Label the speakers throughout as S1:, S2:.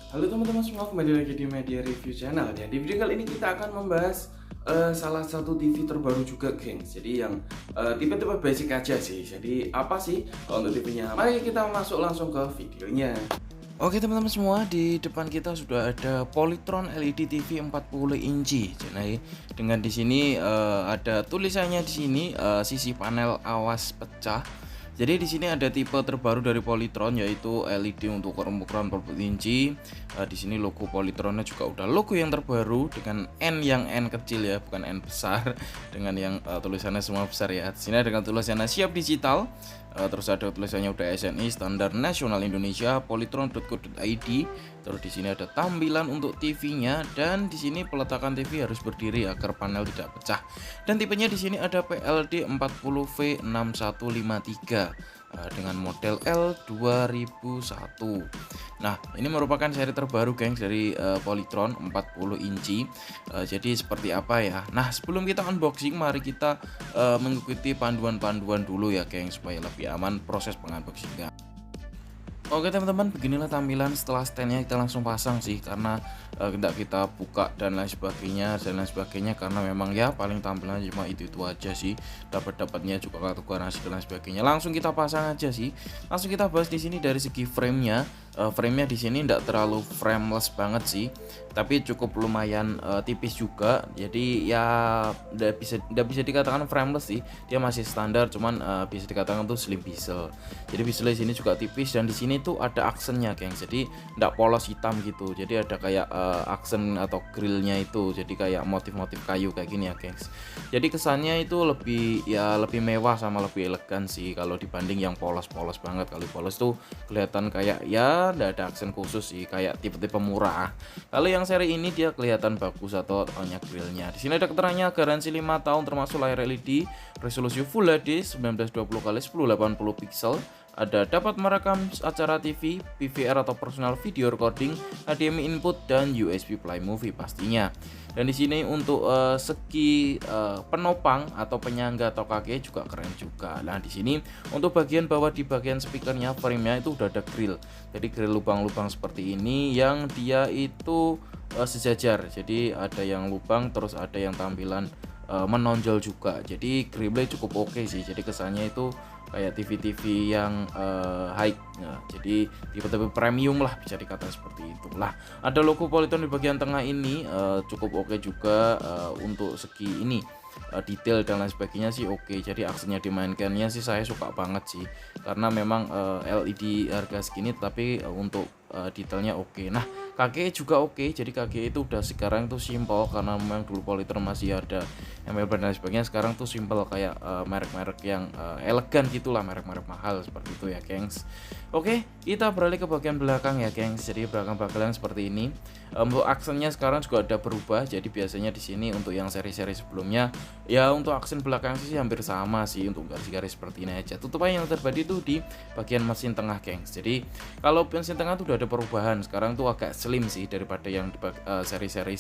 S1: Halo teman-teman semua, kembali lagi di Media Review Channel. Dan di video kali ini kita akan membahas salah satu TV terbaru juga, gengs. Jadi yang tipe-tipe basic aja sih. Jadi apa sih kalau untuk TV-nya? Mari kita masuk langsung ke videonya. Oke teman-teman semua, di depan kita sudah ada Polytron LED TV 40 inci. Jadi dengan di sini ada tulisannya di sini sisi panel awas pecah. Jadi di sini ada tipe terbaru dari Polytron, yaitu LED untuk ukuran 40 inci. Di sini logo Polytronnya juga udah logo yang terbaru dengan N yang N kecil ya, bukan N besar, dengan yang tulisannya semua besar ya. Di sini ada dengan tulisannya siap digital. Terus ada tulisannya udah SNI Standar Nasional Indonesia polytron.co.id. Terus di sini ada tampilan untuk TV-nya, dan di sini peletakan TV harus berdiri agar panel tidak pecah. Dan tipenya di sini ada PLD 40V6153 dengan model L2001. Nah, ini merupakan seri terbaru gengs dari Polytron 40 inci. Jadi seperti apa ya? Nah, sebelum kita unboxing, mari kita mengikuti panduan-panduan dulu ya gengs, supaya lebih aman proses pengunboxingan. Oke teman-teman, beginilah tampilan setelah standnya kita langsung pasang sih, karena tidak kita buka dan lain sebagainya, karena memang ya paling tampilannya cuma itu aja sih, dapatnya juga kartu garansi dan lain sebagainya. Langsung kita pasang aja sih. Langsung kita bahas di sini dari segi framenya. Framenya di sini tidak terlalu frameless banget sih, tapi cukup lumayan tipis juga. Jadi ya tidak bisa dikatakan frameless sih, dia masih standar, cuman bisa dikatakan tuh slim bezel. Jadi bezelnya di sini juga tipis, dan di sini tuh ada aksennya gengs, jadi tidak polos hitam gitu. Jadi ada kayak aksen atau grillnya itu, jadi kayak motif-motif kayu kayak gini ya gengs. Jadi kesannya itu lebih mewah sama lebih elegan sih kalau dibanding yang polos-polos banget. Kalau polos tuh kelihatan kayak ya tidak ada aksen khusus sih, kayak tipe-tipe murah. Kalau yang seri ini dia kelihatan bagus atau hanya grillnya. Di sini ada keterangannya garansi 5 tahun termasuk layar LED, resolusi Full HD 1920x1080 pixel. Ada dapat merekam acara TV, PVR atau personal video recording, HDMI input, dan USB play movie pastinya. Dan di sini untuk segi penopang atau penyangga atau kaki juga keren juga. Nah, di sini untuk bagian bawah di bagian speakernya, frame-nya itu udah ada grill. Jadi grill lubang-lubang seperti ini yang dia itu sejajar. Jadi ada yang lubang, terus ada yang tampilan menonjol juga. Jadi grillnya cukup oke sih. Jadi kesannya itu kayak TV-TV yang high, nah, jadi tipe-tipe premium lah, bisa dikatakan seperti itu lah. Ada logo Polytron di bagian tengah ini cukup oke juga. Untuk segi ini detail dan lain sebagainya sih oke. Jadi aksennya dimainkannya sih saya suka banget sih, karena memang LED harga segini tapi untuk detailnya oke. Nah, KGE juga oke. Jadi KGE itu udah sekarang tuh simple, karena memang dulu Polytron masih ada ML dan lain sebagainya. Sekarang tuh simple kayak merek-merek yang elegan gitulah, merek-merek mahal seperti itu ya gengs. Oke, kita beralih ke bagian belakang ya gengs. Jadi belakang seperti ini. Untuk aksennya sekarang juga ada berubah. Jadi biasanya di sini untuk yang seri-seri sebelumnya ya untuk aksen belakang sih hampir sama sih, untuk garis-garis seperti ini aja. Tutupan yang terjadi itu di bagian mesin tengah gengs. Jadi kalau mesin tengah tuh udah ada perubahan. Sekarang tuh agak slim sih daripada yang di seri-seri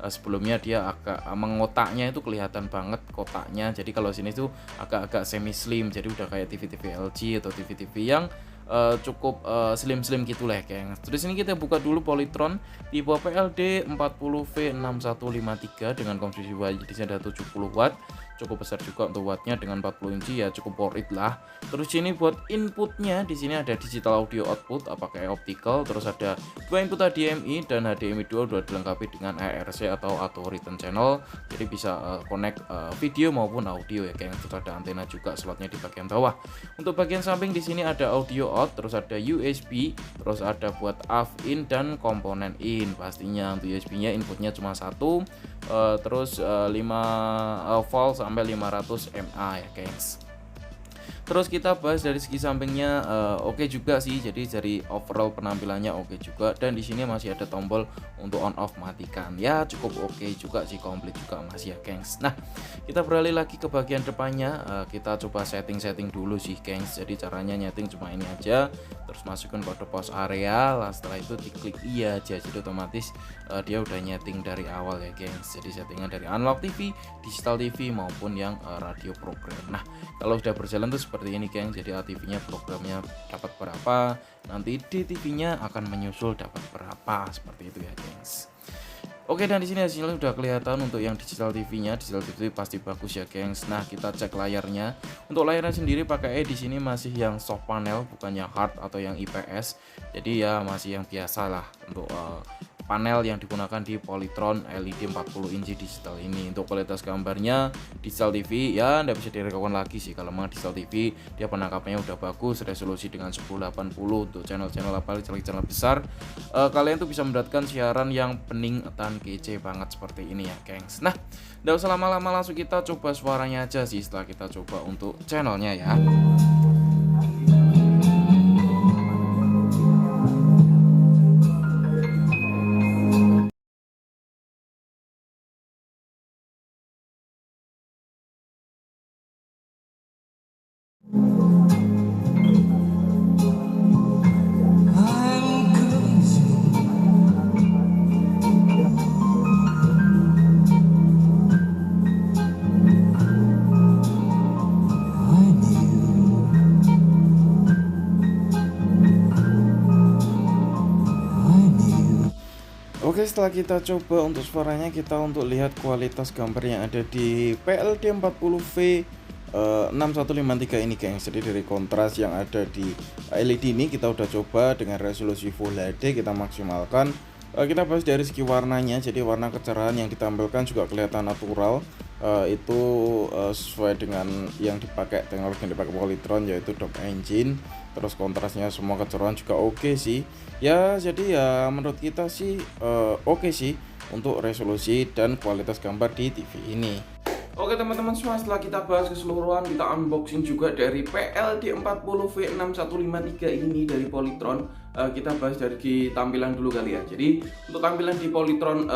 S1: sebelumnya. Dia agak mengotaknya itu kelihatan banget kotaknya. Jadi kalau sini tuh agak-agak semi slim. Jadi udah kayak TV-TV LG atau TV-TV yang cukup slim-slim gitulah gengs. Terus ini kita buka dulu Polytron tipe PLD 40V6153 dengan kompresi watt di sini ada 70 watt. Cukup besar juga untuk wattnya, dengan 40 inci ya cukup worth it lah. Terus ini buat inputnya di sini ada digital audio output pakai optical, terus ada dua input HDMI, dan HDMI 2 udah dilengkapi dengan ARC atau auto return channel. Jadi bisa connect video maupun audio ya gengs. Terus ada antena juga slotnya di bagian bawah. Untuk bagian samping di sini ada audio out, terus ada USB, terus ada buat AV in dan komponen in. Pastinya untuk USB-nya inputnya cuma satu, terus 5 volt sampai 500 mA ya gengs. Terus kita bahas dari segi sampingnya, oke juga sih. Jadi dari overall penampilannya oke juga, dan di sini masih ada tombol untuk on off matikan. Ya cukup oke juga sih, komplit juga masih ya gengs. Nah, kita beralih lagi ke bagian depannya. Kita coba setting dulu sih gengs. Jadi caranya nyeting cuma ini aja. Terus masukin kode pause area lah, setelah itu diklik iya aja. Jadi otomatis dia udah nyeting dari awal ya gengs. Jadi settingan dari analog TV, digital TV maupun yang radio program. Nah, kalau sudah berjalan tuh seperti seperti ini geng. Jadi TV-nya programnya dapat berapa, nanti di TV-nya akan menyusul dapat berapa, seperti itu ya gengs. Oke, dan di sini hasilnya sudah kelihatan untuk yang digital TV-nya. Digital TV pasti bagus ya, gengs. Nah, kita cek layarnya. Untuk layarnya sendiri pakai di sini masih yang soft panel, bukan yang hard atau yang IPS. Jadi ya masih yang biasa lah untuk panel yang digunakan di Polytron LED 40 inci digital ini. Untuk kualitas gambarnya digital TV ya nggak bisa diragukan lagi sih. Kalau memang digital TV dia penangkapannya udah bagus, resolusi dengan 1080 untuk channel-channel apalagi channel besar. Kalian tuh bisa mendapatkan siaran yang bening dan kece banget seperti ini ya gengs. Nah, nggak usah lama-lama, langsung kita coba suaranya aja sih setelah kita coba untuk channelnya ya. Oke, setelah kita coba untuk suaranya, kita untuk lihat kualitas gambar yang ada di PLD 40V 6153 ini gengs. Jadi dari kontras yang ada di LED ini kita udah coba dengan resolusi Full HD, kita maksimalkan. Kita bahas dari segi warnanya. Jadi warna kecerahan yang ditampilkan juga kelihatan natural. Itu sesuai dengan yang dipakai, teknologi yang dipakai Polytron, yaitu Dop Engine. Terus kontrasnya semua kecerahan juga oke sih ya. Jadi ya menurut kita sih oke sih untuk resolusi dan kualitas gambar di TV ini. Oke teman-teman semua, setelah kita bahas keseluruhan, kita unboxing juga dari PLD 40V6153 ini dari Polytron. Kita bahas dari tampilan dulu kali ya. Jadi untuk tampilan di Polytron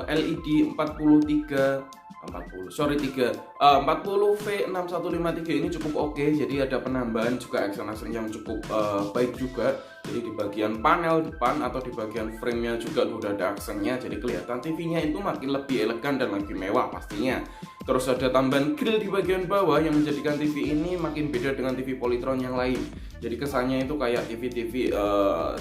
S1: LED 40V6153 ini cukup oke. Jadi ada penambahan juga aksen-aksen yang cukup baik juga. Jadi di bagian panel depan atau di bagian framenya juga udah ada aksennya. Jadi kelihatan TV-nya itu makin lebih elegan dan lebih mewah pastinya. Terus ada tambahan grill di bagian bawah yang menjadikan TV ini makin beda dengan TV Polytron yang lain. Jadi kesannya itu kayak TV-TV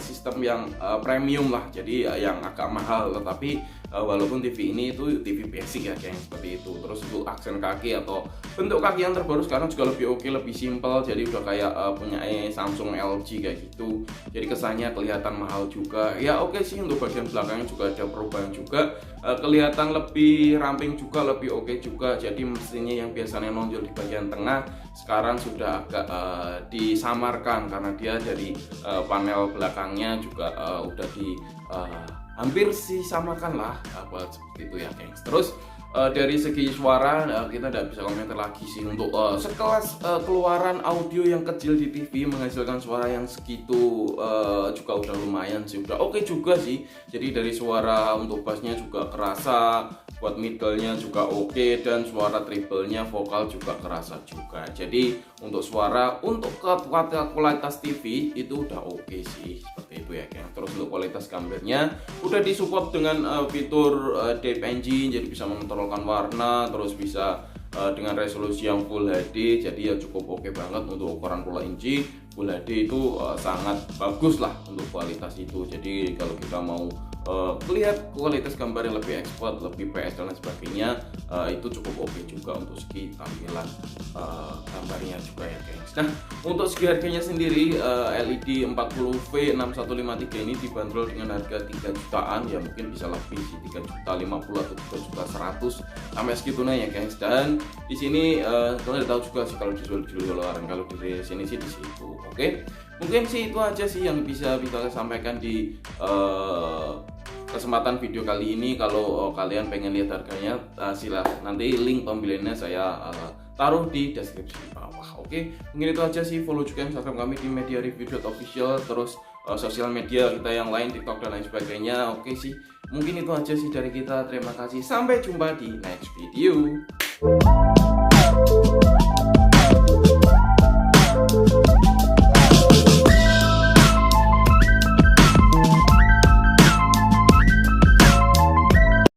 S1: sistem yang premium lah. Jadi yang agak mahal, tetapi walaupun TV ini itu TV basic ya kayak seperti itu. Terus untuk aksen kaki atau bentuk kaki yang terbaru sekarang juga lebih oke, lebih simple. Jadi udah kayak punya Samsung, LG kayak gitu. Jadi kesannya kelihatan mahal juga. Ya oke sih, untuk bagian belakangnya juga ada perubahan juga. Kelihatan lebih ramping juga, lebih oke juga. Jadi mesinnya yang biasanya nonjol di bagian tengah sekarang sudah agak disamarkan karena dia dari panel belakangnya juga udah di hampir sih samakan lah buat seperti itu ya gengs. Terus dari segi suara kita tidak bisa komentar lagi sih. Untuk sekelas keluaran audio yang kecil di TV menghasilkan suara yang segitu juga udah lumayan sih, udah oke juga sih. Jadi dari suara untuk bassnya juga kerasa, buat middle-nya juga oke, dan suara treble-nya vokal juga kerasa juga. Jadi untuk suara, untuk kualitas TV itu udah oke sih, seperti itu ya kan. Terus untuk kualitas gambarnya udah disupport dengan fitur Depth Engine, jadi bisa mengontrolkan warna, terus bisa dengan resolusi yang Full HD. Jadi ya cukup oke banget untuk ukuran 10 inci Full HD itu sangat bagus lah untuk kualitas itu. Jadi kalau kita mau lihat kualitas gambar yang lebih expert, lebih PS dan lain sebagainya, itu cukup oke juga untuk segi tampilan gambarnya juga ya guys. Nah, untuk segi harganya sendiri LED 40V6153 ini dibanderol dengan harga 3 jutaan, ya mungkin bisa lebih sih, 3.050.000 atau 3.100.000 sampai segitunya ya guys. Dan di sini kalian tahu juga sih kalau dijual di luaran, kalau di sini sih di situ. Oke, mungkin sih itu aja sih yang bisa kita sampaikan di kesempatan video kali ini. Kalau kalian pengen lihat harganya, silahkan, nanti link pembeliannya saya taruh di deskripsi bawah. Oke, mungkin itu aja sih. Follow juga Instagram kami di mediareview.official, terus sosial media kita yang lain, TikTok dan lain sebagainya. Oke sih, mungkin itu aja sih dari kita. Terima kasih, sampai jumpa di next video.